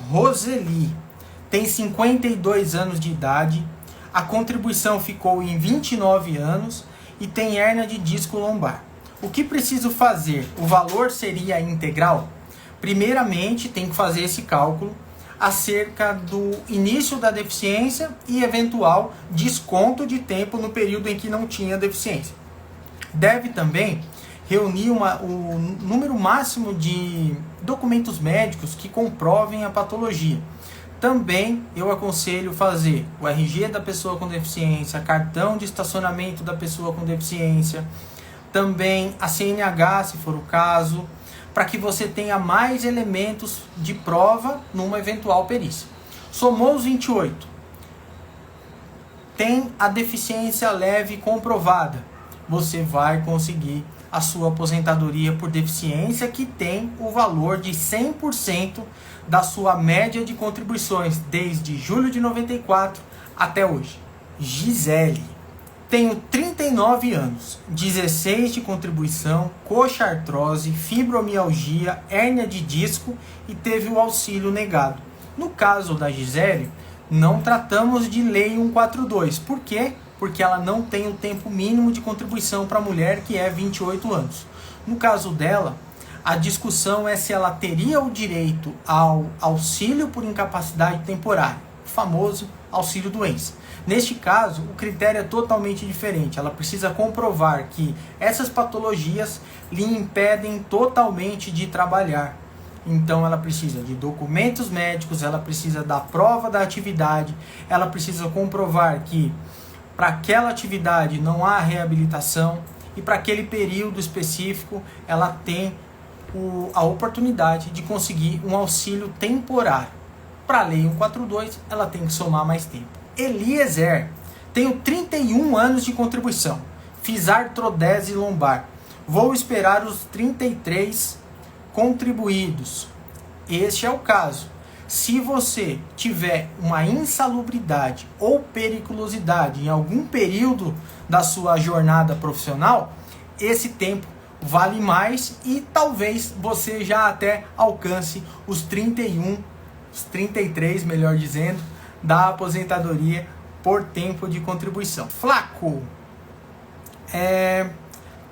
Roseli, tem 52 anos de idade, a contribuição ficou em 29 anos e tem hérnia de disco lombar. O que preciso fazer? O valor seria integral? Primeiramente, tem que fazer esse cálculo acerca do início da deficiência e eventual desconto de tempo no período em que não tinha deficiência. Deve também reunir o número máximo de documentos médicos que comprovem a patologia. Também eu aconselho fazer o RG da pessoa com deficiência, cartão de estacionamento da pessoa com deficiência, também a CNH, se for o caso, para que você tenha mais elementos de prova numa eventual perícia. Somou os 28, tem a deficiência leve comprovada, você vai conseguir a sua aposentadoria por deficiência, que tem o valor de 100% da sua média de contribuições desde julho de 94 até hoje. Gisele, tenho 39 anos, 16 de contribuição, coxa artrose, fibromialgia, hérnia de disco e teve o auxílio negado. No caso da Gisele, não tratamos de lei 142. Por quê? Porque ela não tem o tempo mínimo de contribuição para a mulher, que é 28 anos. No caso dela, a discussão é se ela teria o direito ao auxílio por incapacidade temporária, o famoso auxílio doença. Neste caso, o critério é totalmente diferente. Ela precisa comprovar que essas patologias lhe impedem totalmente de trabalhar. Então ela precisa de documentos médicos, ela precisa da prova da atividade, ela precisa comprovar que para aquela atividade não há reabilitação e para aquele período específico ela tem a oportunidade de conseguir um auxílio temporário. Para a Lei 142, ela tem que somar mais tempo. Eliezer, tenho 31 anos de contribuição, fiz artrodese lombar, vou esperar os 33 contribuídos. Este é o caso. Se você tiver uma insalubridade ou periculosidade em algum período da sua jornada profissional, esse tempo vale mais e talvez você já até alcance os 33, melhor dizendo, da aposentadoria por tempo de contribuição. Flaco,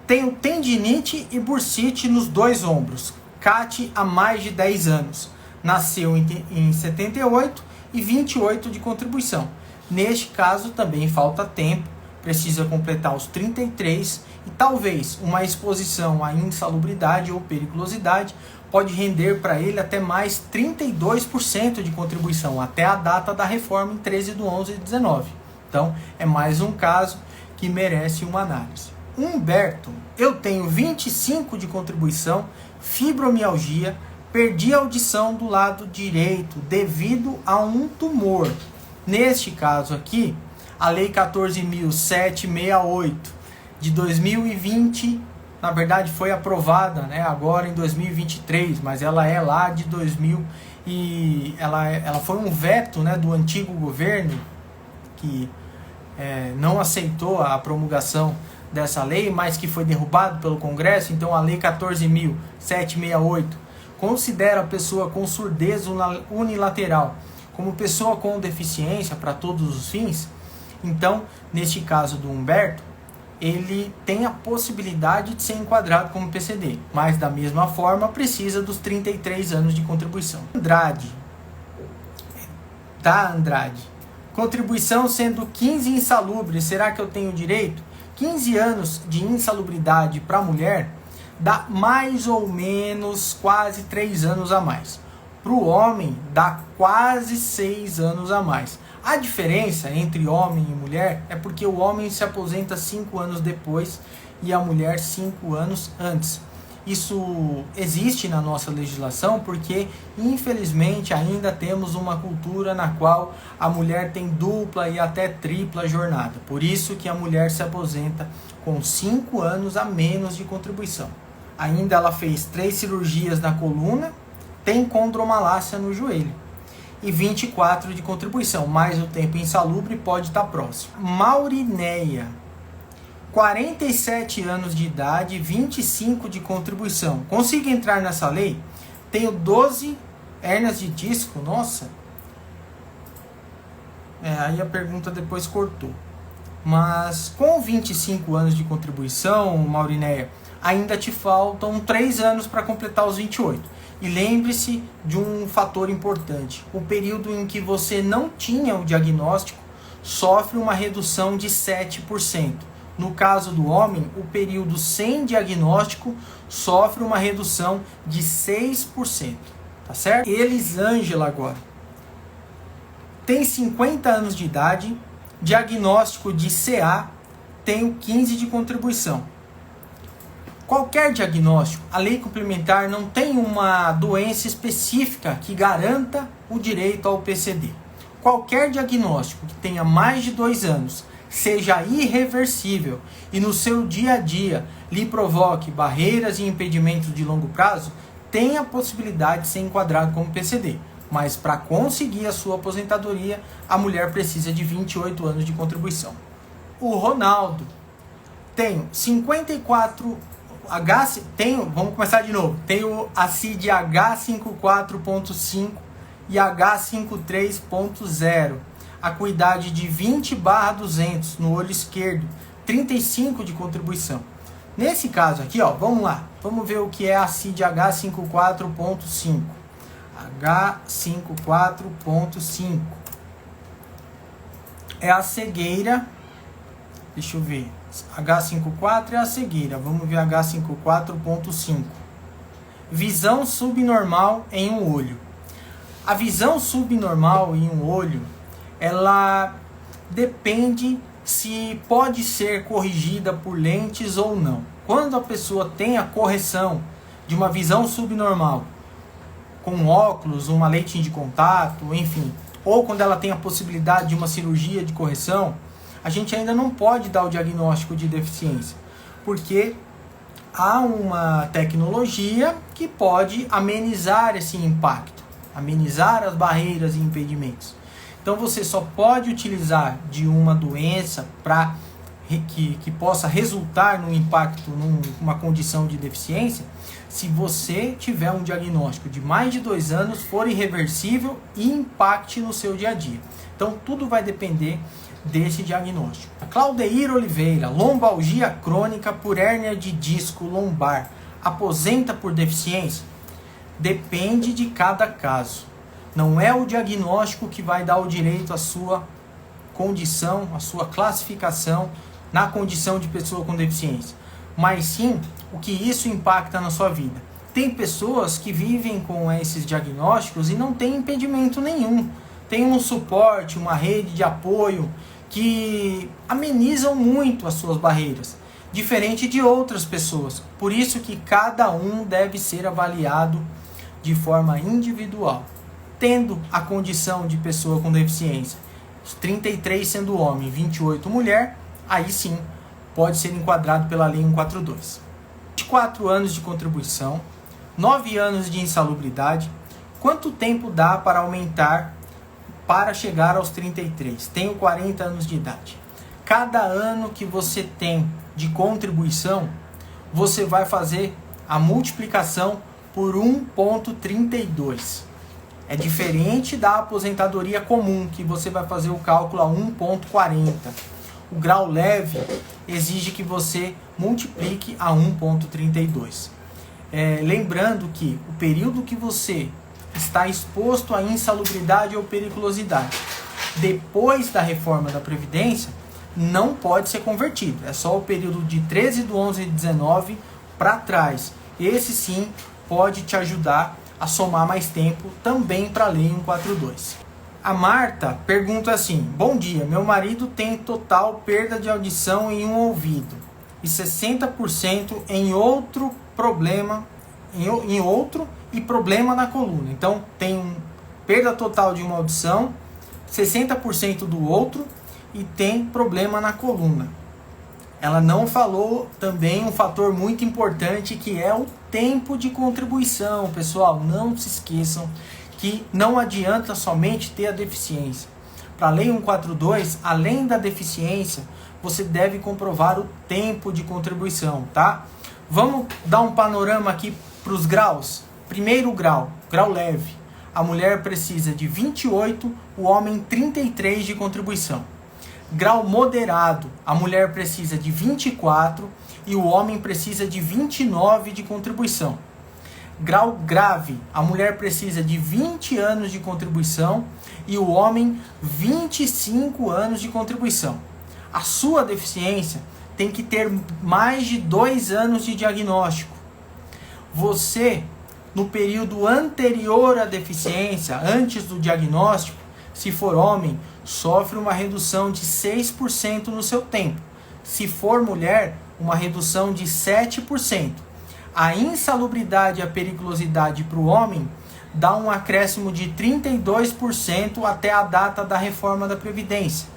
tenho tendinite e bursite nos dois ombros. CAT há mais de 10 anos. Nasceu em 78 e 28 de contribuição. Neste caso também falta tempo, precisa completar os 33 e talvez uma exposição à insalubridade ou periculosidade pode render para ele até mais 32% de contribuição, até a data da reforma em 13/11/19. Então é mais um caso que merece uma análise. Humberto, eu tenho 25 de contribuição, fibromialgia, perdi a audição do lado direito devido a um tumor. Neste caso aqui, a Lei 14.768 de 2020, na verdade foi aprovada, né, agora em 2023, mas ela é lá de 2000 e ela foi um veto, né, do antigo governo que não aceitou a promulgação dessa lei, mas que foi derrubado pelo Congresso. Então a Lei 14.768 considera a pessoa com surdez unilateral como pessoa com deficiência para todos os fins. Então, neste caso do Humberto, ele tem a possibilidade de ser enquadrado como PCD, mas da mesma forma precisa dos 33 anos de contribuição. Andrade, contribuição sendo 15 insalubres, será que eu tenho direito? 15 anos de insalubridade para a mulher dá mais ou menos quase 3 anos a mais. Para o homem dá quase 6 anos a mais. A diferença entre homem e mulher é porque o homem se aposenta 5 anos depois e a mulher 5 anos antes. Isso existe na nossa legislação porque, infelizmente, ainda temos uma cultura na qual a mulher tem dupla e até tripla jornada. Por isso que a mulher se aposenta com 5 anos a menos de contribuição. Ainda ela fez 3 cirurgias na coluna, tem condromalácia no joelho e 24 de contribuição, mas o tempo insalubre pode estar próximo. Maurineia, 47 anos de idade, 25 de contribuição. Consigo entrar nessa lei? Tenho 12 Hérnias de disco, nossa. Aí a pergunta depois cortou. Mas com 25 anos de contribuição, Maurinéia, ainda te faltam 3 anos para completar os 28. E lembre-se de um fator importante. O período em que você não tinha o diagnóstico sofre uma redução de 7%. No caso do homem, o período sem diagnóstico sofre uma redução de 6%. Tá certo? Elisângela agora. Tem 50 anos de idade, diagnóstico de CA, tenho 15 de contribuição. Qualquer diagnóstico, a lei complementar não tem uma doença específica que garanta o direito ao PCD. Qualquer diagnóstico que tenha mais de 2 anos, seja irreversível e no seu dia a dia lhe provoque barreiras e impedimentos de longo prazo, tem a possibilidade de ser enquadrado como PCD. Mas para conseguir a sua aposentadoria, a mulher precisa de 28 anos de contribuição. O Ronaldo, tenho 54 vamos começar de novo. Tenho a CID H54.5 e H53.0. Acuidade de 20/200 no olho esquerdo, 35 de contribuição. Nesse caso aqui, ó, vamos lá. Vamos ver o que é a CID H54.5. H54.5 é a cegueira. Deixa eu ver. H54 é a cegueira. Vamos ver H54.5. Visão subnormal em um olho. A visão subnormal em um olho, ela depende se pode ser corrigida por lentes ou não. Quando a pessoa tem a correção de uma visão subnormal com óculos, uma lente de contato, enfim, ou quando ela tem a possibilidade de uma cirurgia de correção, a gente ainda não pode dar o diagnóstico de deficiência, porque há uma tecnologia que pode amenizar esse impacto, amenizar as barreiras e impedimentos. Então você só pode utilizar de uma doença para que possa resultar num impacto, numa condição de deficiência, se você tiver um diagnóstico de mais de 2 anos, for irreversível e impacte no seu dia a dia. Então tudo vai depender desse diagnóstico. A Claudeir Oliveira, lombalgia crônica por hérnia de disco lombar, aposenta por deficiência? Depende de cada caso. Não é o diagnóstico que vai dar o direito à sua condição, à sua classificação na condição de pessoa com deficiência, mas sim o que isso impacta na sua vida. Tem pessoas que vivem com esses diagnósticos e não tem impedimento nenhum. Tem um suporte, uma rede de apoio que amenizam muito as suas barreiras, diferente de outras pessoas. Por isso que cada um deve ser avaliado de forma individual. Tendo a condição de pessoa com deficiência, 33 sendo homem, 28 mulher, aí sim pode ser enquadrado pela Lei 142. 24 anos de contribuição, 9 anos de insalubridade. Quanto tempo dá para aumentar para chegar aos 33? Tenho 40 anos de idade. Cada ano que você tem de contribuição, você vai fazer a multiplicação por 1,32. É diferente da aposentadoria comum, que você vai fazer o cálculo a 1,40. O grau leve exige que você multiplique a 1,32. Lembrando que o período que você está exposto à insalubridade ou periculosidade depois da reforma da Previdência não pode ser convertido. É só o período de 13/11/19 para trás. Esse sim pode te ajudar a somar mais tempo também para a Lei 142. A Marta pergunta assim: bom dia, meu marido tem total perda de audição em um ouvido e 60% em outro problema, em outro e problema na coluna. Então tem perda total de uma audição, 60% do outro e tem problema na coluna. Ela não falou também um fator muito importante, que é o tempo de contribuição. Pessoal, não se esqueçam que não adianta somente ter a deficiência. Para a Lei 142, além da deficiência, você deve comprovar o tempo de contribuição, tá? Vamos dar um panorama aqui para os graus. Primeiro grau, grau leve. a mulher precisa de 28, o homem 33 de contribuição. Grau moderado, a mulher precisa de 24 e o homem precisa de 29 de contribuição. Grau grave, a mulher precisa de 20 anos de contribuição e o homem 25 anos de contribuição. A sua deficiência tem que ter mais de 2 anos de diagnóstico. Você, no período anterior à deficiência, antes do diagnóstico, se for homem, sofre uma redução de 6% no seu tempo. Se for mulher, uma redução de 7%. A insalubridade e a periculosidade para o homem dá um acréscimo de 32% até a data da reforma da Previdência.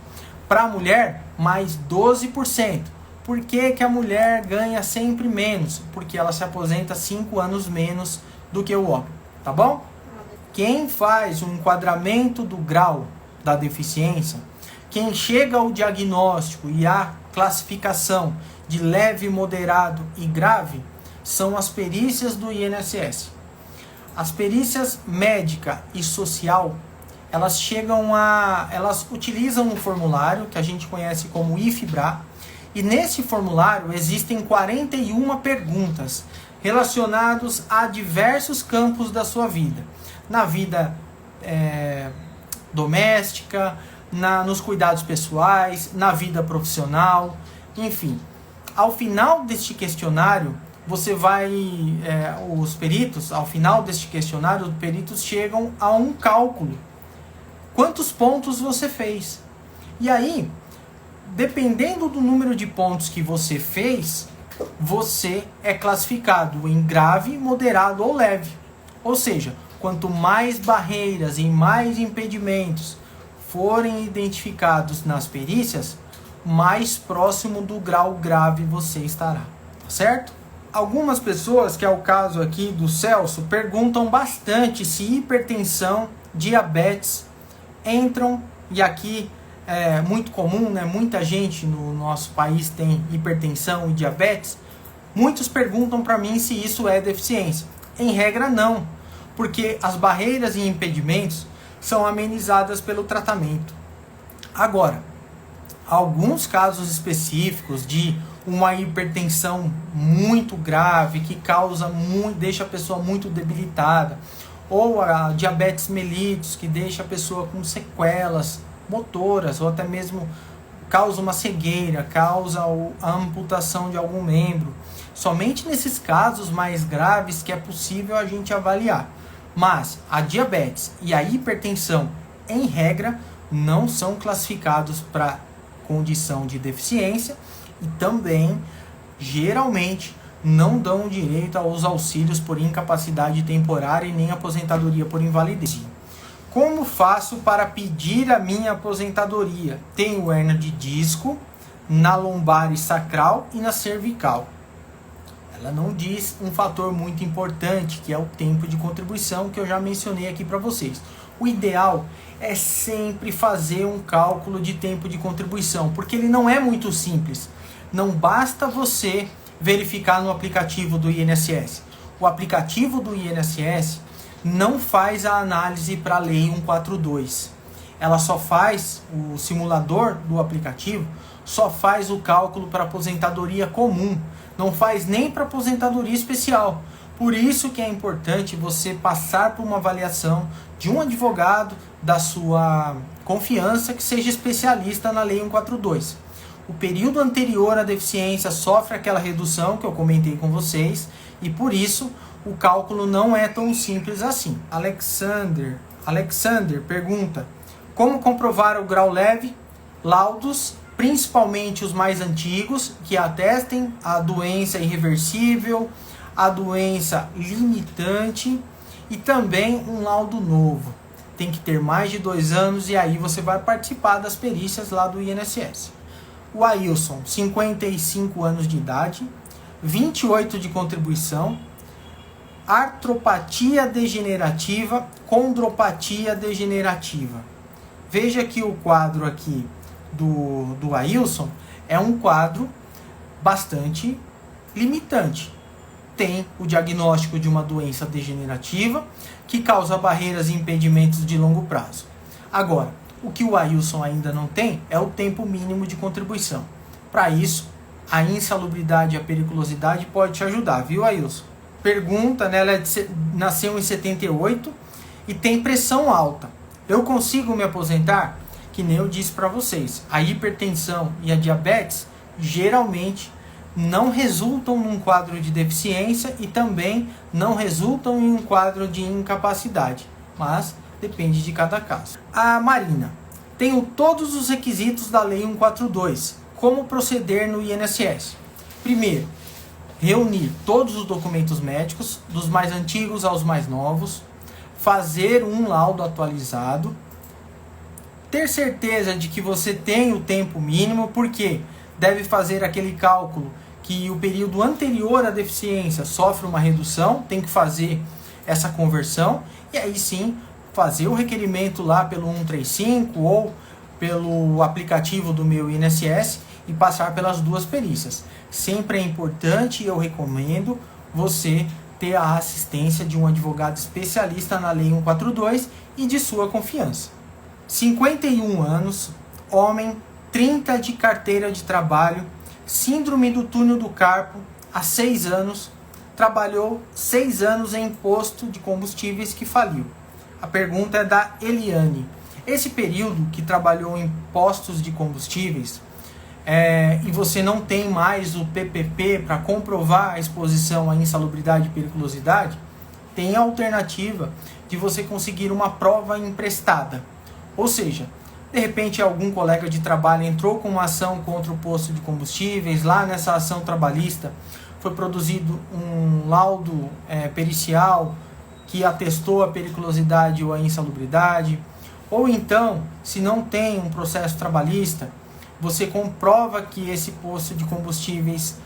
Para a mulher, mais 12%. Por que que a mulher ganha sempre menos? Porque ela se aposenta 5 anos menos do que o homem, tá bom? Quem faz o enquadramento do grau da deficiência, quem chega ao diagnóstico e à classificação de leve, moderado e grave, são as perícias do INSS. As perícias médica e social, elas utilizam um formulário que a gente conhece como IFBRA, e nesse formulário existem 41 perguntas relacionadas a diversos campos da sua vida. Na vida doméstica, nos cuidados pessoais, na vida profissional, enfim. Ao final deste questionário, os peritos chegam a um cálculo. Quantos pontos você fez? E aí, dependendo do número de pontos que você fez, você é classificado em grave, moderado ou leve. Ou seja, quanto mais barreiras e mais impedimentos forem identificados nas perícias, mais próximo do grau grave você estará, tá certo? Algumas pessoas, que é o caso aqui do Celso, perguntam bastante se hipertensão, diabetes entram, e aqui é muito comum, né? Muita gente no nosso país tem hipertensão e diabetes. Muitos perguntam para mim se isso é deficiência. Em regra, não, porque as barreiras e impedimentos são amenizadas pelo tratamento. Agora, alguns casos específicos de uma hipertensão muito grave que deixa a pessoa muito debilitada, ou a diabetes mellitus, que deixa a pessoa com sequelas motoras, ou até mesmo causa uma cegueira, causa a amputação de algum membro. Somente nesses casos mais graves que é possível a gente avaliar. Mas a diabetes e a hipertensão, em regra, não são classificados para condição de deficiência e também, geralmente, não dão direito aos auxílios por incapacidade temporária e nem aposentadoria por invalidez. Como faço para pedir a minha aposentadoria? Tenho hérnia de disco na lombar e sacral e na cervical. Ela não diz um fator muito importante, que é o tempo de contribuição, que eu já mencionei aqui para vocês. O ideal é sempre fazer um cálculo de tempo de contribuição, porque ele não é muito simples. Não basta você verificar no aplicativo do INSS. O aplicativo do INSS não faz a análise para a Lei 142. Ela só faz, o simulador do aplicativo, só faz o cálculo para aposentadoria comum. Não faz nem para aposentadoria especial. Por isso que é importante você passar por uma avaliação de um advogado da sua confiança que seja especialista na Lei 142. O período anterior à deficiência sofre aquela redução que eu comentei com vocês e por isso o cálculo não é tão simples assim. Alexander pergunta: como comprovar o grau leve? Laudos, principalmente os mais antigos, que atestem a doença irreversível, a doença limitante e também um laudo novo. Tem que ter mais de 2 anos e aí você vai participar das perícias lá do INSS. O Ailson, 55 anos de idade, 28 de contribuição, artropatia degenerativa, condropatia degenerativa. Veja que o quadro aqui do Ailson é um quadro bastante limitante. tem o diagnóstico de uma doença degenerativa que causa barreiras e impedimentos de longo prazo. Agora, o que o Ailson ainda não tem é o tempo mínimo de contribuição. Para isso, a insalubridade e a periculosidade pode te ajudar, viu, Ailson? Pergunta, né? Ela nasceu em 78 e tem pressão alta. Eu consigo me aposentar? Que nem eu disse para vocês, a hipertensão e a diabetes geralmente não resultam num quadro de deficiência e também não resultam em um quadro de incapacidade, mas depende de cada caso. A Marina: tenho todos os requisitos da Lei 142. Como proceder no INSS? Primeiro, reunir todos os documentos médicos, dos mais antigos aos mais novos, fazer um laudo atualizado, ter certeza de que você tem o tempo mínimo, porque deve fazer aquele cálculo que o período anterior à deficiência sofre uma redução, tem que fazer essa conversão, e aí sim fazer o requerimento lá pelo 135 ou pelo aplicativo do meu INSS e passar pelas duas perícias. Sempre é importante e eu recomendo você ter a assistência de um advogado especialista na Lei 142 e de sua confiança. 51 anos, homem, 30 de carteira de trabalho, síndrome do túnel do carpo, há 6 anos, trabalhou 6 anos em posto de combustíveis que faliu. A pergunta é da Eliane. Esse período que trabalhou em postos de combustíveis e você não tem mais o PPP para comprovar a exposição à insalubridade e periculosidade, tem a alternativa de você conseguir uma prova emprestada. Ou seja, de repente algum colega de trabalho entrou com uma ação contra o posto de combustíveis, lá nessa ação trabalhista foi produzido um laudo pericial que atestou a periculosidade ou a insalubridade, ou então, se não tem um processo trabalhista, você comprova que esse posto de combustíveis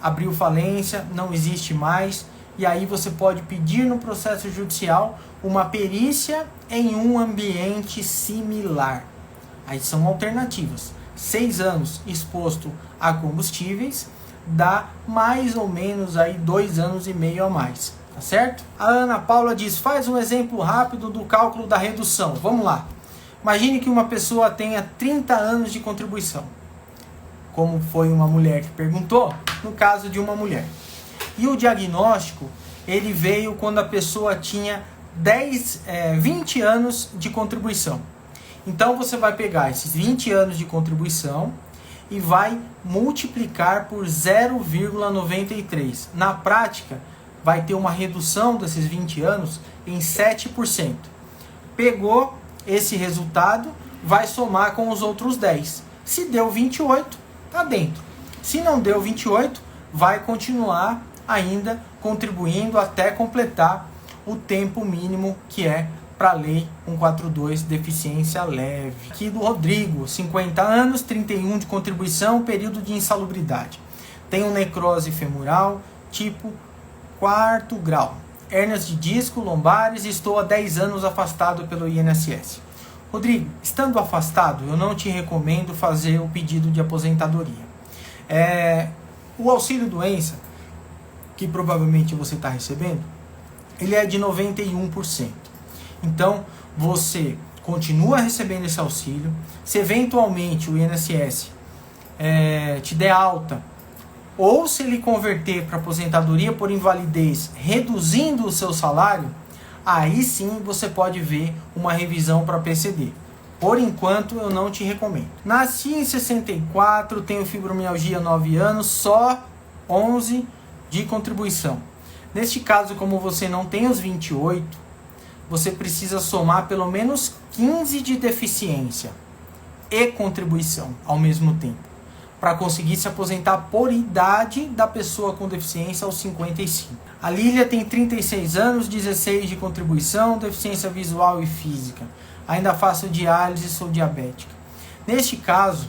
abriu falência, não existe mais, e aí você pode pedir no processo judicial uma perícia em um ambiente similar. Aí são alternativas. 6 anos exposto a combustíveis dá mais ou menos aí 2 anos e meio a mais, tá certo? A Ana Paula diz: faz um exemplo rápido do cálculo da redução. Vamos lá. Imagine que uma pessoa tenha 30 anos de contribuição, como foi uma mulher que perguntou, no caso de uma mulher. E o diagnóstico, ele veio quando a pessoa tinha 20 anos de contribuição. Então você vai pegar esses 20 anos de contribuição e vai multiplicar por 0,93. Na prática, vai ter uma redução desses 20 anos em 7%. Pegou esse resultado, vai somar com os outros 10. Se deu 28, tá dentro. Se não deu 28, vai continuar ainda contribuindo até completar o tempo mínimo que é para a Lei 142, deficiência leve. Aqui do Rodrigo, 50 anos, 31 de contribuição, período de insalubridade. Tenho necrose femoral, tipo 4º grau. Hérnias de disco, lombares e estou há 10 anos afastado pelo INSS. Rodrigo, estando afastado, eu não te recomendo fazer o pedido de aposentadoria. O auxílio-doença, que provavelmente você está recebendo, ele é de 91%. Então, você continua recebendo esse auxílio. Se eventualmente o INSS te der alta, ou se ele converter para aposentadoria por invalidez, reduzindo o seu salário, aí sim você pode ver uma revisão para PCD. Por enquanto, eu não te recomendo. Nasci em 64, tenho fibromialgia há 9 anos, só 11 de contribuição. Neste caso, como você não tem os 28, você precisa somar pelo menos 15 de deficiência e contribuição ao mesmo tempo, para conseguir se aposentar por idade da pessoa com deficiência aos 55. A Lília tem 36 anos, 16 de contribuição, deficiência visual e física. Ainda faço diálise e sou diabética. Neste caso,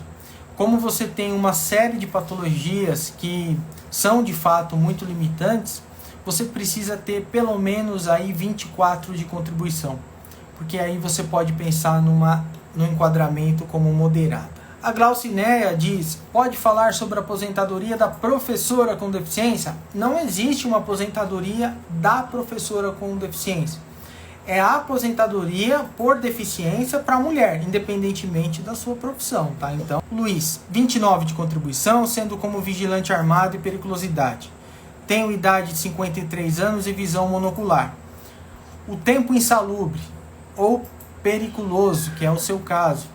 como você tem uma série de patologias que são de fato muito limitantes, você precisa ter pelo menos aí 24 de contribuição, porque aí você pode pensar no enquadramento como moderada. A Glaucineia diz, pode falar sobre a aposentadoria da professora com deficiência? Não existe uma aposentadoria da professora com deficiência. É a aposentadoria por deficiência para a mulher, independentemente da sua profissão, tá? Então, Luiz, 29 de contribuição, sendo como vigilante armado e periculosidade. Tenho idade de 53 anos e visão monocular. O tempo insalubre ou periculoso, que é o seu caso,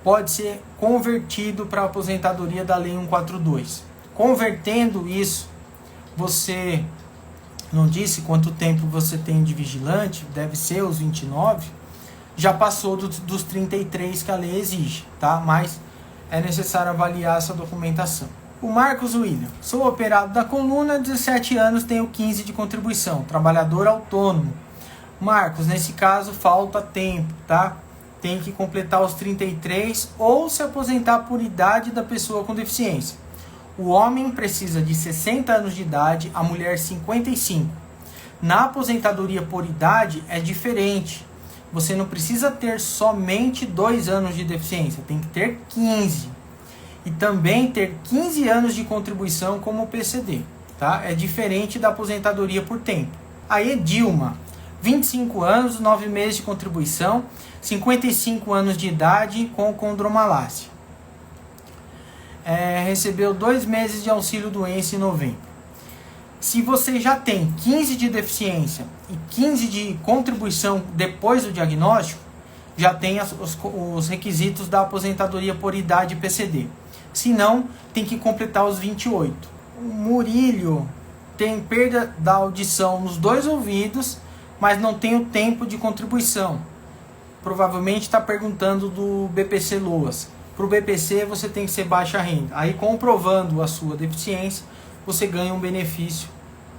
pode ser convertido para a aposentadoria da Lei 142. Convertendo isso, você não disse quanto tempo você tem de vigilante, deve ser os 29, já passou dos 33 que a lei exige, tá? Mas é necessário avaliar essa documentação. O Marcos William, sou operado da coluna, 17 anos, tenho 15 de contribuição, trabalhador autônomo. Marcos, nesse caso falta tempo, tá? Tem que completar os 33 ou se aposentar por idade da pessoa com deficiência. O homem precisa de 60 anos de idade, a mulher 55. Na aposentadoria por idade é diferente. Você não precisa ter somente 2 anos de deficiência, tem que ter 15. E também ter 15 anos de contribuição como PCD, tá? É diferente da aposentadoria por tempo. Aí Dilma, 25 anos, 9 meses de contribuição, 55 anos de idade com condromalácia. Recebeu 2 meses de auxílio doença em novembro. Se você já tem 15 de deficiência e 15 de contribuição depois do diagnóstico, já tem os requisitos da aposentadoria por idade PCD. Se não, tem que completar os 28. O Murilho tem perda da audição nos 2 ouvidos, mas não tem o tempo de contribuição. Provavelmente está perguntando do BPC Loas. Para o BPC você tem que ser baixa renda. Aí comprovando a sua deficiência, você ganha um benefício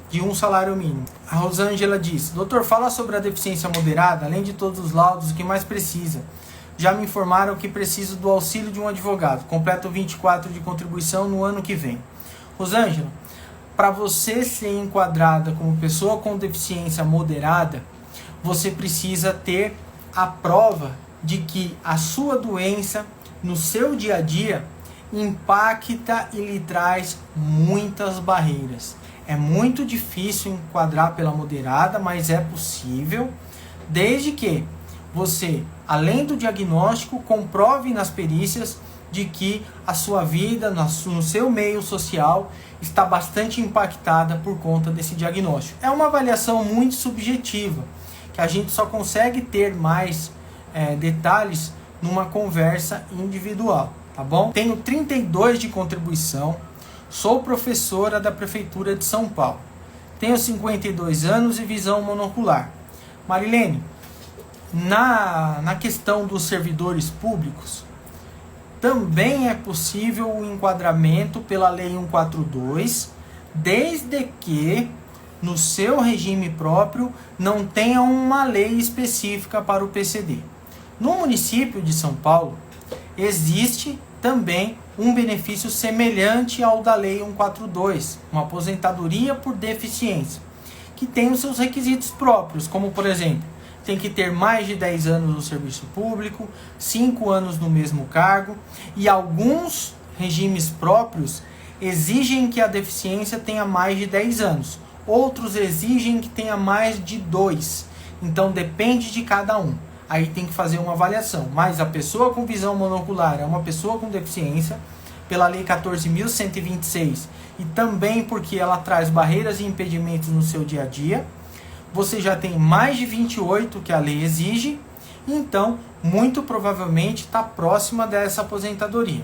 de 1 salário mínimo. A Rosângela diz, doutor, fala sobre a deficiência moderada, além de todos os laudos, o que mais precisa? Já me informaram que preciso do auxílio de um advogado. Completo 24 de contribuição no ano que vem. Rosângela, para você ser enquadrada como pessoa com deficiência moderada, você precisa ter a prova de que a sua doença no seu dia a dia impacta e lhe traz muitas barreiras. É muito difícil enquadrar pela moderada, mas é possível, desde que você, além do diagnóstico, comprove nas perícias de que a sua vida no seu meio social está bastante impactada por conta desse diagnóstico. É uma avaliação muito subjetiva, que a gente só consegue ter mais detalhes numa conversa individual, tá bom? Tenho 32 de contribuição, sou professora da Prefeitura de São Paulo, tenho 52 anos e visão monocular. Marilene, na questão dos servidores públicos, também é possível o enquadramento pela Lei 142, desde que no seu regime próprio não tenha uma lei específica para o PCD. No município de São Paulo, existe também um benefício semelhante ao da Lei 142, uma aposentadoria por deficiência, que tem os seus requisitos próprios, como por exemplo, tem que ter mais de 10 anos no serviço público, 5 anos no mesmo cargo, e alguns regimes próprios exigem que a deficiência tenha mais de 10 anos. Outros exigem que tenha mais de 2. Então depende de cada um. Aí tem que fazer uma avaliação. Mas a pessoa com visão monocular é uma pessoa com deficiência, pela Lei 14.126, e também porque ela traz barreiras e impedimentos no seu dia a dia. Você já tem mais de 28 que a lei exige, então muito provavelmente está próxima dessa aposentadoria.